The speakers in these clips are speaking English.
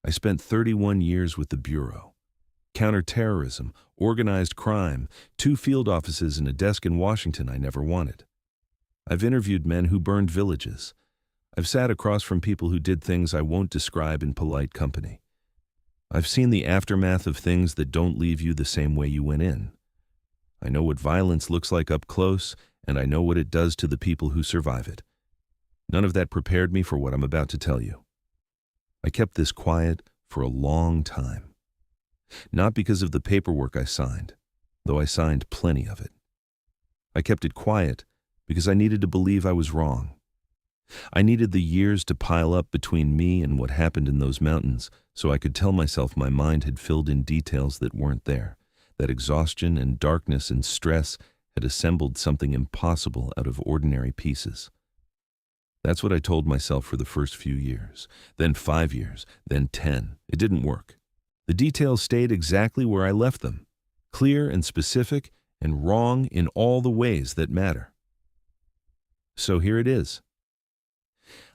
I spent 31 years with the Bureau. Counterterrorism, organized crime, 2 field offices and a desk in Washington I never wanted. I've interviewed men who burned villages. I've sat across from people who did things I won't describe in polite company. I've seen the aftermath of things that don't leave you the same way you went in. I know what violence looks like up close, and I know what it does to the people who survive it. None of that prepared me for what I'm about to tell you. I kept this quiet for a long time. Not because of the paperwork I signed, though I signed plenty of it. I kept it quiet because I needed to believe I was wrong. I needed the years to pile up between me and what happened in those mountains so I could tell myself my mind had filled in details that weren't there, that exhaustion and darkness and stress had assembled something impossible out of ordinary pieces. That's what I told myself for the first few years, then 5 years, then 10. It didn't work. The details stayed exactly where I left them, clear and specific and wrong in all the ways that matter. So here it is.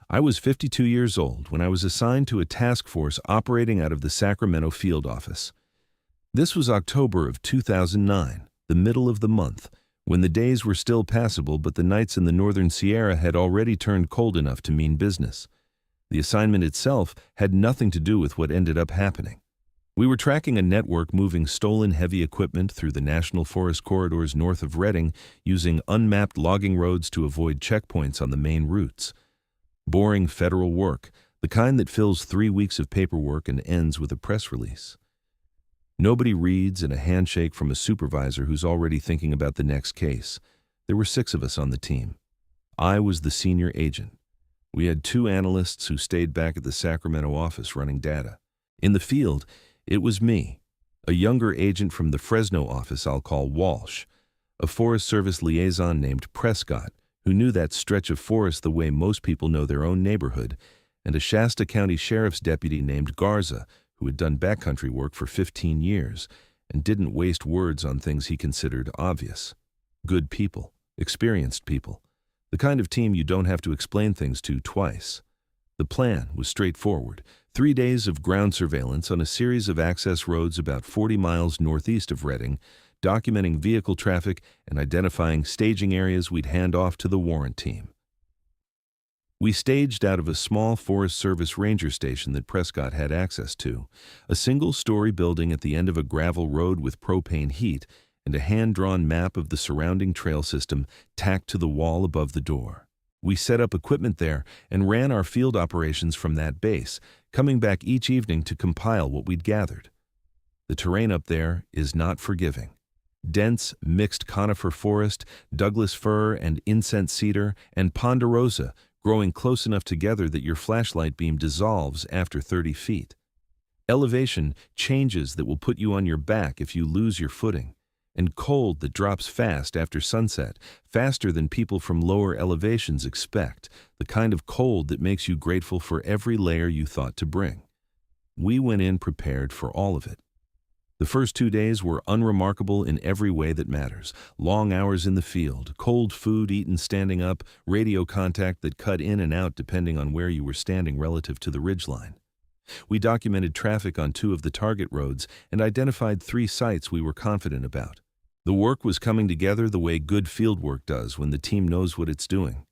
I was 52 years old when I was assigned to a task force operating out of the Sacramento field office. This was October of 2009, the middle of the month, when the days were still passable but the nights in the northern Sierra had already turned cold enough to mean business. The assignment itself had nothing to do with what ended up happening. We were tracking a network moving stolen heavy equipment through the national forest corridors north of Redding using unmapped logging roads to avoid checkpoints on the main routes. Boring federal work, the kind that fills 3 weeks of paperwork and ends with a press release. Nobody reads and a handshake from a supervisor who's already thinking about the next case. There were 6 of us on the team. I was the senior agent. We had 2 analysts who stayed back at the Sacramento office running data. In the field, it was me, a younger agent from the Fresno office I'll call Walsh, a Forest Service liaison named Prescott, who knew that stretch of forest the way most people know their own neighborhood, and a Shasta County Sheriff's deputy named Garza, who had done backcountry work for 15 years and didn't waste words on things he considered obvious. Good people, experienced people, the kind of team you don't have to explain things to twice. The plan was straightforward. 3 days of ground surveillance on a series of access roads about 40 miles northeast of Redding, documenting vehicle traffic and identifying staging areas we'd hand off to the warrant team. We staged out of a small Forest Service ranger station that Prescott had access to, a single-story building at the end of a gravel road with propane heat and a hand-drawn map of the surrounding trail system tacked to the wall above the door. We set up equipment there and ran our field operations from that base, coming back each evening to compile what we'd gathered. The terrain up there is not forgiving. Dense, mixed conifer forest, Douglas fir and incense cedar, and ponderosa growing close enough together that your flashlight beam dissolves after 30 feet. Elevation changes that will put you on your back if you lose your footing, and cold that drops fast after sunset, faster than people from lower elevations expect, the kind of cold that makes you grateful for every layer you thought to bring. We went in prepared for all of it. The first 2 days were unremarkable in every way that matters. Long hours in the field, cold food eaten standing up, radio contact that cut in and out depending on where you were standing relative to the ridgeline. We documented traffic on 2 of the target roads and identified 3 sites we were confident about. The work was coming together the way good field work does when the team knows what it's doing.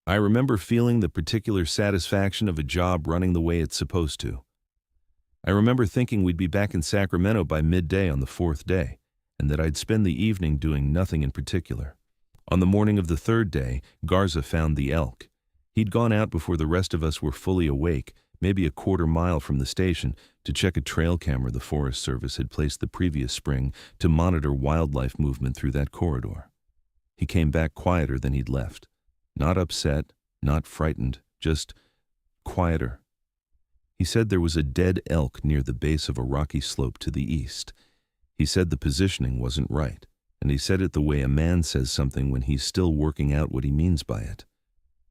I remember feeling the particular satisfaction of a job running the way it's supposed to. I remember thinking we'd be back in Sacramento by midday on the 4th day, and that I'd spend the evening doing nothing in particular. On the morning of the 3rd day, Garza found the elk. He'd gone out before the rest of us were fully awake, maybe a quarter mile from the station, to check a trail camera the Forest Service had placed the previous spring to monitor wildlife movement through that corridor. He came back quieter than he'd left. Not upset, not frightened, just quieter. He said there was a dead elk near the base of a rocky slope to the east. He said the positioning wasn't right, and he said it the way a man says something when he's still working out what he means by it.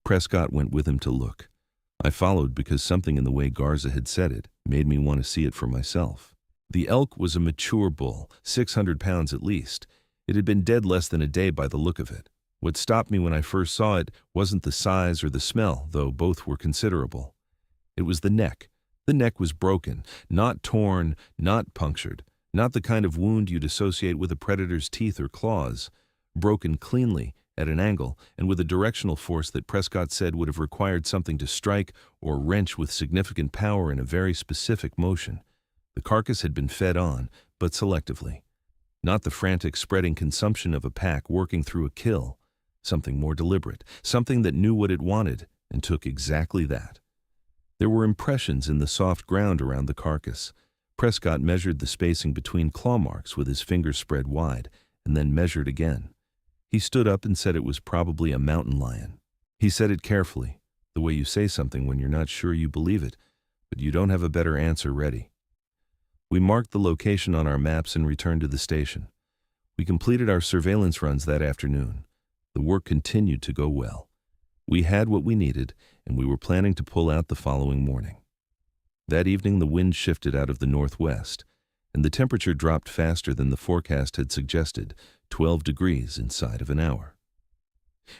Prescott went with him to look. I followed because something in the way Garza had said it made me want to see it for myself. The elk was a mature bull, 600 pounds at least. It had been dead less than a day by the look of it. What stopped me when I first saw it wasn't the size or the smell, though both were considerable. It was the neck The neck was broken, not torn, not punctured, not the kind of wound you'd associate with a predator's teeth or claws. Broken cleanly, at an angle, and with a directional force that Prescott said would have required something to strike or wrench with significant power in a very specific motion. The carcass had been fed on, but selectively. Not the frantic spreading consumption of a pack working through a kill. Something more deliberate, something that knew what it wanted and took exactly that. There were impressions in the soft ground around the carcass. Prescott measured the spacing between claw marks with his fingers spread wide, and then measured again. He stood up and said it was probably a mountain lion. He said it carefully, the way you say something when you're not sure you believe it, but you don't have a better answer ready. We marked the location on our maps and returned to the station. We completed our surveillance runs that afternoon. The work continued to go well. We had what we needed, and we were planning to pull out the following morning. That evening the wind shifted out of the northwest, and the temperature dropped faster than the forecast had suggested, 12 degrees inside of an hour.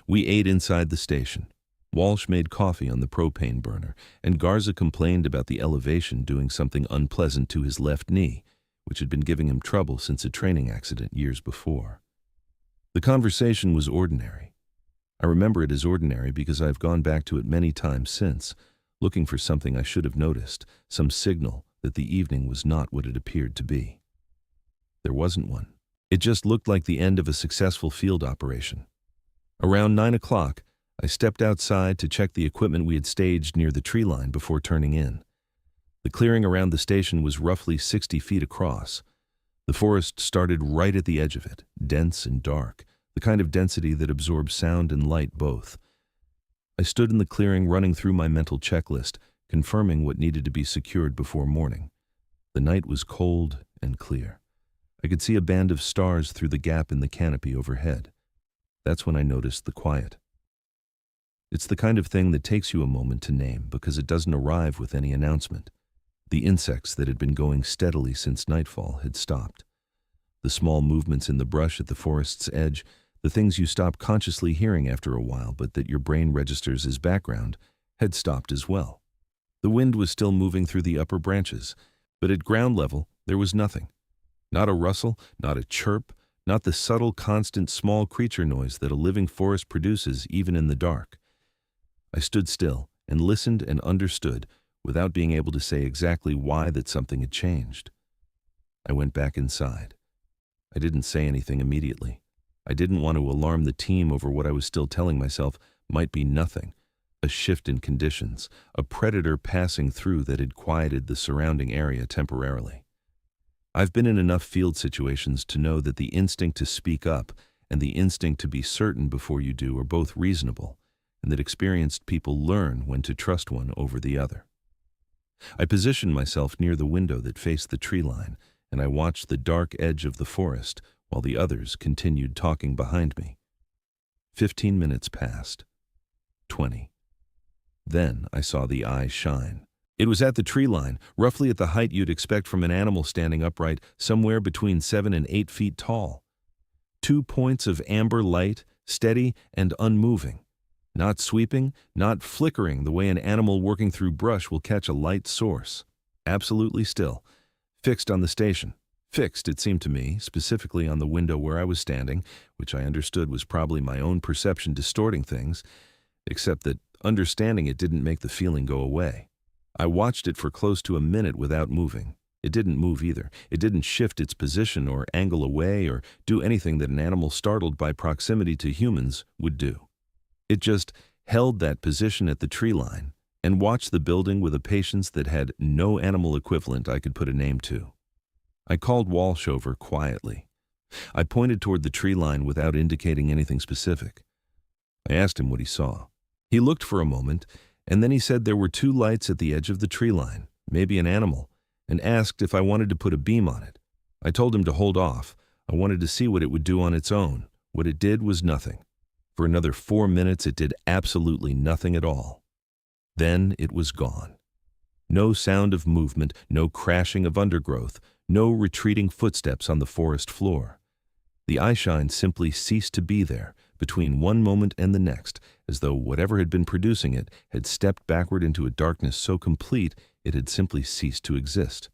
We ate inside the station. Walsh made coffee on the propane burner, and Garza complained about the elevation doing something unpleasant to his left knee, which had been giving him trouble since a training accident years before. The conversation was ordinary. I remember it as ordinary because I've gone back to it many times since, looking for something I should have noticed, some signal that the evening was not what it appeared to be. There wasn't one. It just looked like the end of a successful field operation. Around 9 o'clock, I stepped outside to check the equipment we had staged near the tree line before turning in. The clearing around the station was roughly 60 feet across. The forest started right at the edge of it, dense and dark, the kind of density that absorbs sound and light both. I stood in the clearing running through my mental checklist, confirming what needed to be secured before morning. The night was cold and clear. I could see a band of stars through the gap in the canopy overhead. That's when I noticed the quiet. It's the kind of thing that takes you a moment to name because it doesn't arrive with any announcement. The insects that had been going steadily since nightfall had stopped. The small movements in the brush at the forest's edge, the things you stop consciously hearing after a while but that your brain registers as background, had stopped as well. The wind was still moving through the upper branches, but at ground level there was nothing. Not a rustle, not a chirp, not the subtle, constant, small creature noise that a living forest produces even in the dark. I stood still and listened and understood without being able to say exactly why that something had changed. I went back inside. I didn't say anything immediately. I didn't want to alarm the team over what I was still telling myself might be nothing, a shift in conditions, a predator passing through that had quieted the surrounding area temporarily. I've been in enough field situations to know that the instinct to speak up and the instinct to be certain before you do are both reasonable, and that experienced people learn when to trust one over the other. I positioned myself near the window that faced the tree line, and I watched the dark edge of the forest while the others continued talking behind me. 15 minutes passed. 20. Then I saw the eye shine. It was at the tree line, roughly at the height you'd expect from an animal standing upright, somewhere between 7 and 8 feet tall. 2 points of amber light, steady and unmoving. Not sweeping, not flickering the way an animal working through brush will catch a light source. Absolutely still. Fixed on the station. Fixed, it seemed to me, specifically on the window where I was standing, which I understood was probably my own perception distorting things, except that understanding it didn't make the feeling go away. I watched it for close to a minute without moving. It didn't move either. It didn't shift its position or angle away or do anything that an animal startled by proximity to humans would do. It just held that position at the tree line and watched the building with a patience that had no animal equivalent I could put a name to. I called Walsh over quietly. I pointed toward the tree line without indicating anything specific. I asked him what he saw. He looked for a moment, and then he said there were 2 lights at the edge of the tree line, maybe an animal, and asked if I wanted to put a beam on it. I told him to hold off. I wanted to see what it would do on its own. What it did was nothing. For another 4 minutes, it did absolutely nothing at all. Then it was gone. No sound of movement, no crashing of undergrowth, no retreating footsteps on the forest floor. The eyeshine simply ceased to be there between one moment and the next, as though whatever had been producing it had stepped backward into a darkness so complete it had simply ceased to exist.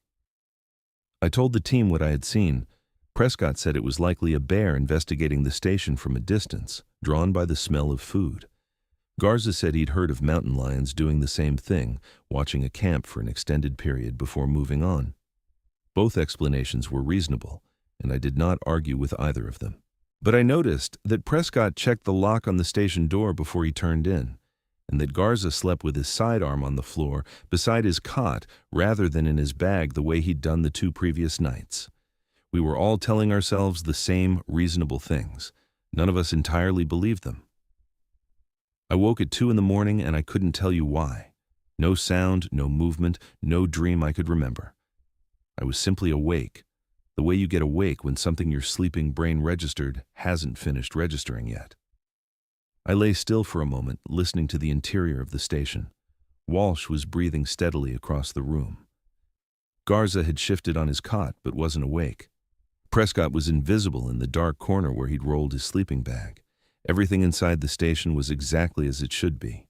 I told the team what I had seen. Prescott said it was likely a bear investigating the station from a distance, drawn by the smell of food. Garza said he'd heard of mountain lions doing the same thing, watching a camp for an extended period before moving on. Both explanations were reasonable, and I did not argue with either of them. But I noticed that Prescott checked the lock on the station door before he turned in, and that Garza slept with his sidearm on the floor beside his cot rather than in his bag the way he'd done the 2 previous nights. We were all telling ourselves the same reasonable things. None of us entirely believed them. I woke at 2 in the morning and I couldn't tell you why. No sound, no movement, no dream I could remember. I was simply awake, the way you get awake when something your sleeping brain registered hasn't finished registering yet. I lay still for a moment, listening to the interior of the station. Walsh was breathing steadily across the room. Garza had shifted on his cot but wasn't awake. Prescott was invisible in the dark corner where he'd rolled his sleeping bag. Everything inside the station was exactly as it should be.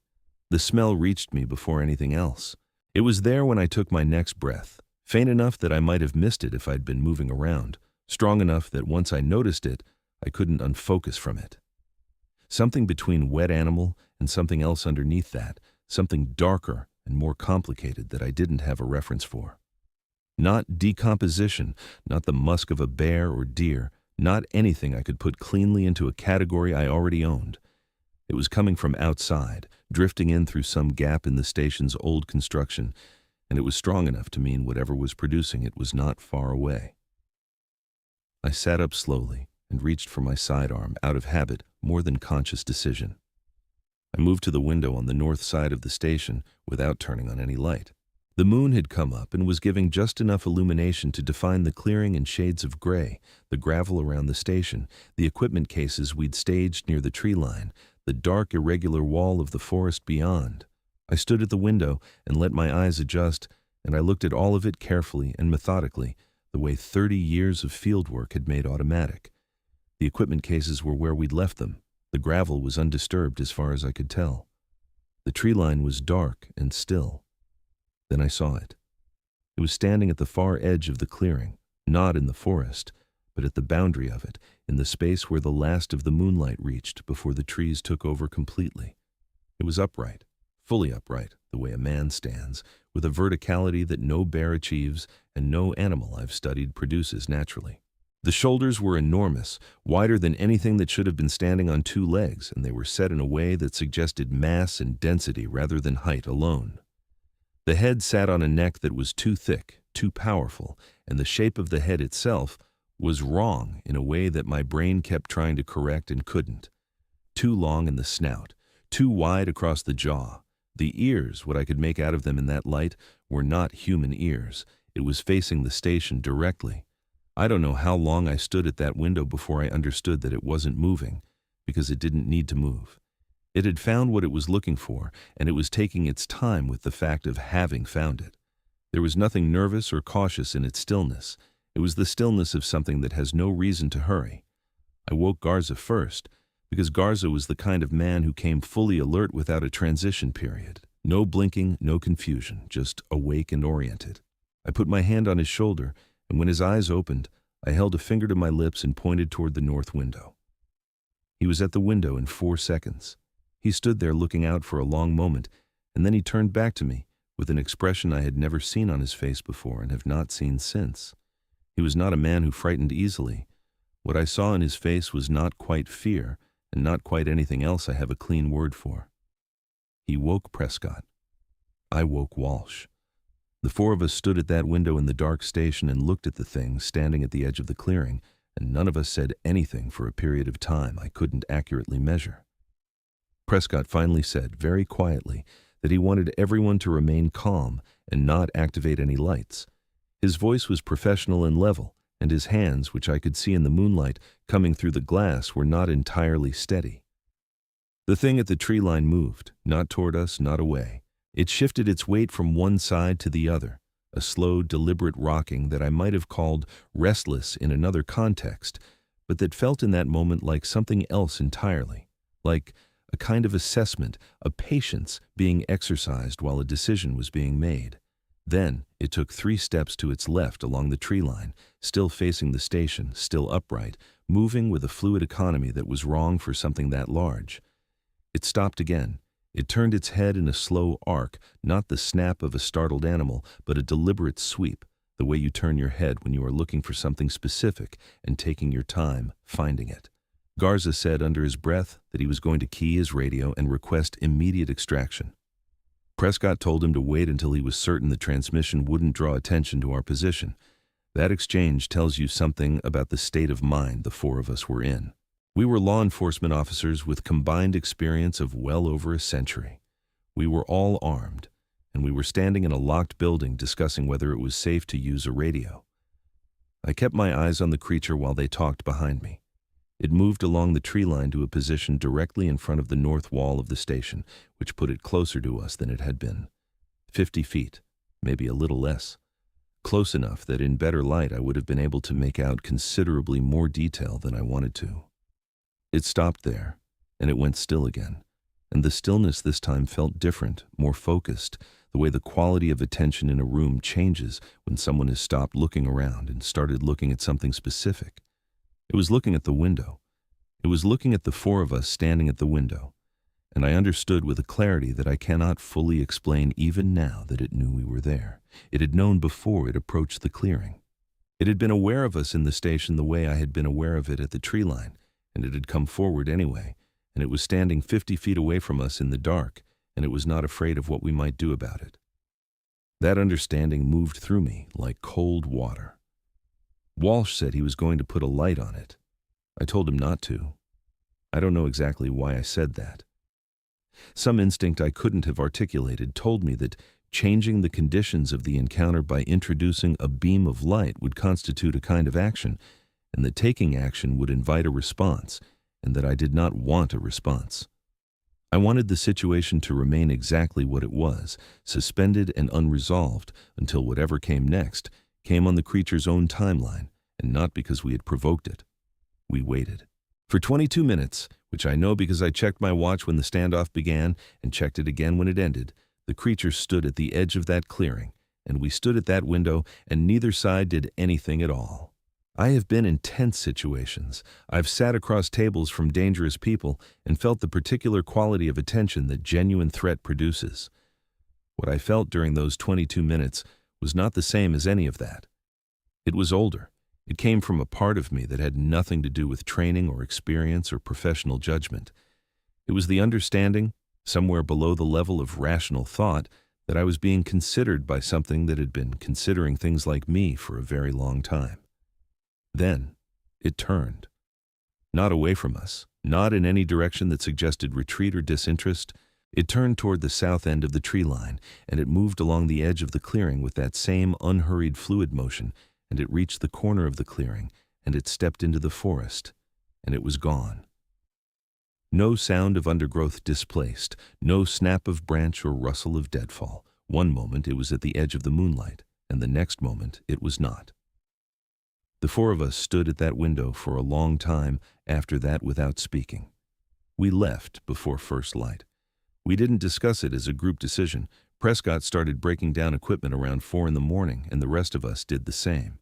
The smell reached me before anything else. It was there when I took my next breath, faint enough that I might have missed it if I'd been moving around, strong enough that once I noticed it, I couldn't unfocus from it. Something between wet animal and something else underneath that, something darker and more complicated that I didn't have a reference for. Not decomposition, not the musk of a bear or deer, not anything I could put cleanly into a category I already owned. It was coming from outside, drifting in through some gap in the station's old construction, and it was strong enough to mean whatever was producing it was not far away. I sat up slowly and reached for my sidearm, out of habit, more than conscious decision. I moved to the window on the north side of the station without turning on any light. The moon had come up and was giving just enough illumination to define the clearing in shades of gray, the gravel around the station, the equipment cases we'd staged near the tree line, the dark, irregular wall of the forest beyond. I stood at the window and let my eyes adjust, and I looked at all of it carefully and methodically, the way 30 years of field work had made automatic. The equipment cases were where we'd left them. The gravel was undisturbed as far as I could tell. The tree line was dark and still. Then I saw it. It was standing at the far edge of the clearing, not in the forest, but at the boundary of it, in the space where the last of the moonlight reached before the trees took over completely. It was upright, fully upright, the way a man stands, with a verticality that no bear achieves and no animal I've studied produces naturally. The shoulders were enormous, wider than anything that should have been standing on 2 legs, and they were set in a way that suggested mass and density rather than height alone. The head sat on a neck that was too thick, too powerful, and the shape of the head itself was wrong in a way that my brain kept trying to correct and couldn't. Too long in the snout, too wide across the jaw. The ears, what I could make out of them in that light, were not human ears. It was facing the station directly. I don't know how long I stood at that window before I understood that it wasn't moving, because it didn't need to move. It had found what it was looking for, and it was taking its time with the fact of having found it. There was nothing nervous or cautious in its stillness. It was the stillness of something that has no reason to hurry. I woke Garza first, because Garza was the kind of man who came fully alert without a transition period. No blinking, no confusion, just awake and oriented. I put my hand on his shoulder, and when his eyes opened, I held a finger to my lips and pointed toward the north window. He was at the window in 4 seconds. He stood there looking out for a long moment, and then he turned back to me with an expression I had never seen on his face before and have not seen since. He was not a man who frightened easily. What I saw in his face was not quite fear, and not quite anything else I have a clean word for. He woke Prescott. I woke Walsh. The 4 of us stood at that window in the dark station and looked at the thing standing at the edge of the clearing, and none of us said anything for a period of time I couldn't accurately measure. Prescott finally said, very quietly, that he wanted everyone to remain calm and not activate any lights. His voice was professional and level, and his hands, which I could see in the moonlight coming through the glass, were not entirely steady. The thing at the tree line moved, not toward us, not away. It shifted its weight from one side to the other, a slow, deliberate rocking that I might have called restless in another context, but that felt in that moment like something else entirely, like a kind of assessment, a patience being exercised while a decision was being made. Then it took 3 steps to its left along the tree line, still facing the station, still upright, moving with a fluid economy that was wrong for something that large. It stopped again. It turned its head in a slow arc, not the snap of a startled animal, but a deliberate sweep, the way you turn your head when you are looking for something specific and taking your time finding it. Garza said under his breath that he was going to key his radio and request immediate extraction. Prescott told him to wait until he was certain the transmission wouldn't draw attention to our position. That exchange tells you something about the state of mind the 4 of us were in. We were law enforcement officers with combined experience of well over a century. We were all armed, and we were standing in a locked building discussing whether it was safe to use a radio. I kept my eyes on the creature while they talked behind me. It moved along the tree line to a position directly in front of the north wall of the station, which put it closer to us than it had been. 50 feet, maybe a little less. Close enough that in better light I would have been able to make out considerably more detail than I wanted to. It stopped there, and it went still again, and the stillness this time felt different, more focused, the way the quality of attention in a room changes when someone has stopped looking around and started looking at something specific. It was looking at the window. It was looking at the 4 of us standing at the window, and I understood with a clarity that I cannot fully explain even now that it knew we were there. It had known before it approached the clearing. It had been aware of us in the station the way I had been aware of it at the tree line, and it had come forward anyway, and it was standing 50 feet away from us in the dark, and it was not afraid of what we might do about it. That understanding moved through me like cold water. Walsh said he was going to put a light on it. I told him not to. I don't know exactly why I said that. Some instinct I couldn't have articulated told me that changing the conditions of the encounter by introducing a beam of light would constitute a kind of action, and that taking action would invite a response, and that I did not want a response. I wanted the situation to remain exactly what it was, suspended and unresolved, until whatever came next came on the creature's own timeline, and not because we had provoked it. We waited. For 22 minutes, which I know because I checked my watch when the standoff began and checked it again when it ended, the creature stood at the edge of that clearing, and we stood at that window, and neither side did anything at all. I have been in tense situations. I've sat across tables from dangerous people and felt the particular quality of attention that genuine threat produces. What I felt during those 22 minutes was not the same as any of that. It was older. It came from a part of me that had nothing to do with training or experience or professional judgment. It was the understanding, somewhere below the level of rational thought, that I was being considered by something that had been considering things like me for a very long time. Then it turned. Not away from us, not in any direction that suggested retreat or disinterest. It turned toward the south end of the tree line, and it moved along the edge of the clearing with that same unhurried fluid motion, and it reached the corner of the clearing, and it stepped into the forest, and it was gone. No sound of undergrowth displaced, no snap of branch or rustle of deadfall. One moment it was at the edge of the moonlight, and the next moment it was not. The 4 of us stood at that window for a long time after that without speaking. We left before first light. We didn't discuss it as a group decision. Prescott started breaking down equipment around 4 in the morning, and the rest of us did the same.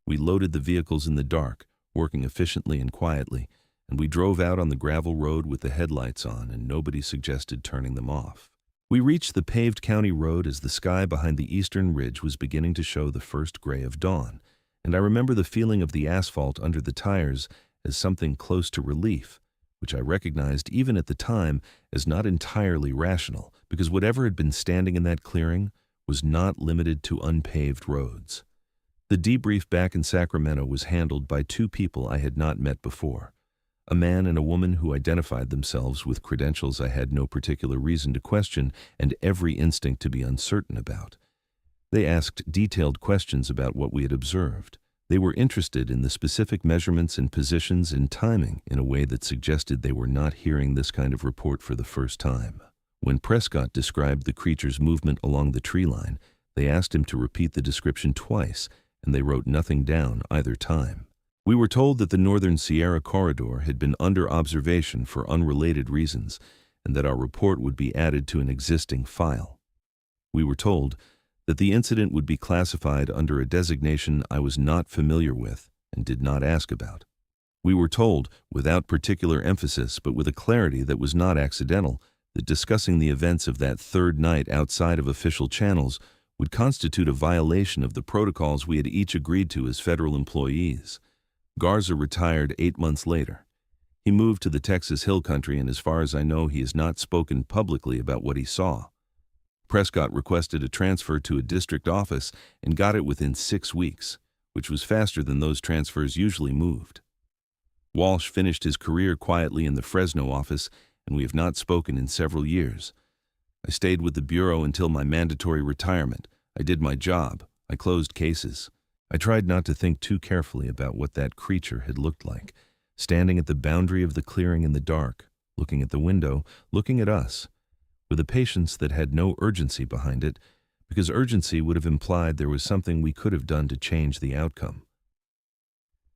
We loaded the vehicles in the dark, working efficiently and quietly, and we drove out on the gravel road with the headlights on, and nobody suggested turning them off. We reached the paved county road as the sky behind the eastern ridge was beginning to show the first gray of dawn, and I remember the feeling of the asphalt under the tires as something close to relief, which I recognized even at the time as not entirely rational, because whatever had been standing in that clearing was not limited to unpaved roads. The debrief back in Sacramento was handled by 2 people I had not met before, a man and a woman who identified themselves with credentials I had no particular reason to question and every instinct to be uncertain about. They asked detailed questions about what we had observed. They were interested in the specific measurements and positions and timing in a way that suggested they were not hearing this kind of report for the first time. When Prescott described the creature's movement along the tree line, they asked him to repeat the description twice, and they wrote nothing down either time. We were told that the Northern Sierra Corridor had been under observation for unrelated reasons, and that our report would be added to an existing file. We were told that the incident would be classified under a designation I was not familiar with and did not ask about. We were told, without particular emphasis but with a clarity that was not accidental, that discussing the events of that third night outside of official channels would constitute a violation of the protocols we had each agreed to as federal employees. Garza retired 8 months later. He moved to the Texas Hill Country, and as far as I know, he has not spoken publicly about what he saw. Prescott requested a transfer to a district office and got it within 6 weeks, which was faster than those transfers usually moved. Walsh finished his career quietly in the Fresno office, and we have not spoken in several years. I stayed with the Bureau until my mandatory retirement. I did my job. I closed cases. I tried not to think too carefully about what that creature had looked like, standing at the boundary of the clearing in the dark, looking at the window, looking at us, with a patience that had no urgency behind it, because urgency would have implied there was something we could have done to change the outcome.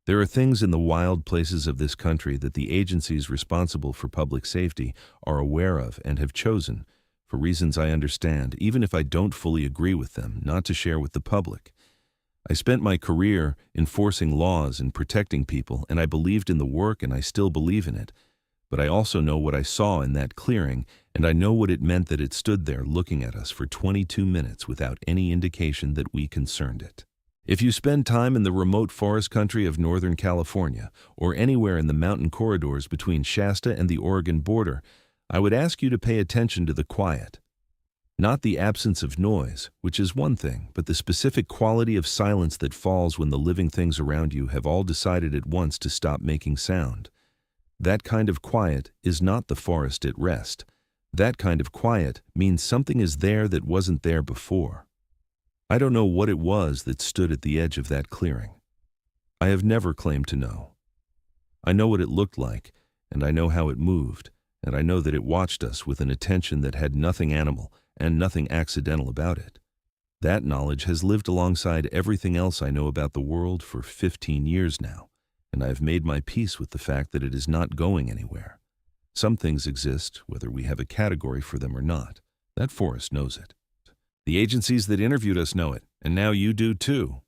There are things in the wild places of this country that the agencies responsible for public safety are aware of and have chosen, for reasons I understand, even if I don't fully agree with them, not to share with the public. I spent my career enforcing laws and protecting people, and I believed in the work and I still believe in it. But I also know what I saw in that clearing, and I know what it meant that it stood there looking at us for 22 minutes without any indication that we concerned it. If you spend time in the remote forest country of Northern California, or anywhere in the mountain corridors between Shasta and the Oregon border, I would ask you to pay attention to the quiet. Not the absence of noise, which is one thing, but the specific quality of silence that falls when the living things around you have all decided at once to stop making sound. That kind of quiet is not the forest at rest. That kind of quiet means something is there that wasn't there before. I don't know what it was that stood at the edge of that clearing. I have never claimed to know. I know what it looked like, and I know how it moved, and I know that it watched us with an attention that had nothing animal and nothing accidental about it. That knowledge has lived alongside everything else I know about the world for 15 years now, and I have made my peace with the fact that it is not going anywhere. Some things exist, whether we have a category for them or not. That forest knows it. The agencies that interviewed us know it, and now you do too.